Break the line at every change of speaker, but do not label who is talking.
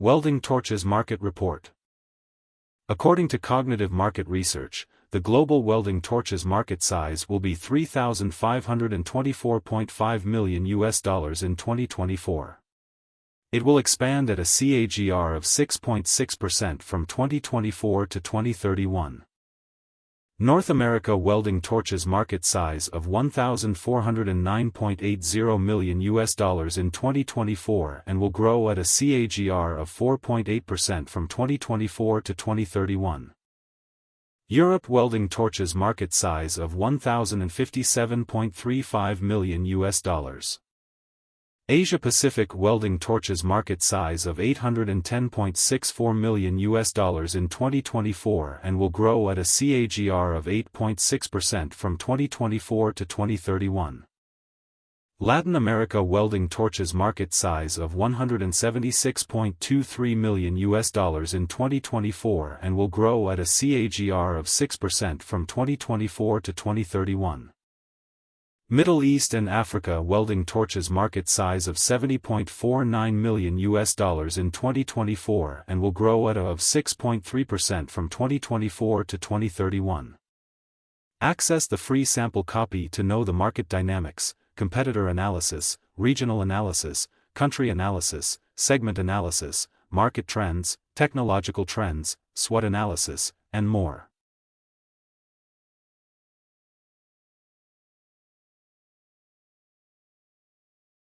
Welding Torches Market Report. According to Cognitive Market Research, the global welding torches market size will be $3,524.5 million in 2024. It will expand at a CAGR of 6.6% from 2024 to 2031. North America welding torches market size of $1,409.80 million in 2024 and will grow at a CAGR of 4.8% from 2024 to 2031. Europe welding torches market size of $1,057.35 million. Asia Pacific welding torches market size of $810.64 million in 2024 and will grow at a CAGR of 8.6% from 2024 to 2031. Latin America welding torches market size of $176.23 million in 2024 and will grow at a CAGR of 6% from 2024 to 2031. Middle East and Africa welding torches market size of $70.49 million in 2024 and will grow at a of 6.3% from 2024 to 2031. Access the free sample copy to know the market dynamics, competitor analysis, regional analysis, country analysis, segment analysis, market trends, technological trends, SWOT analysis, and more.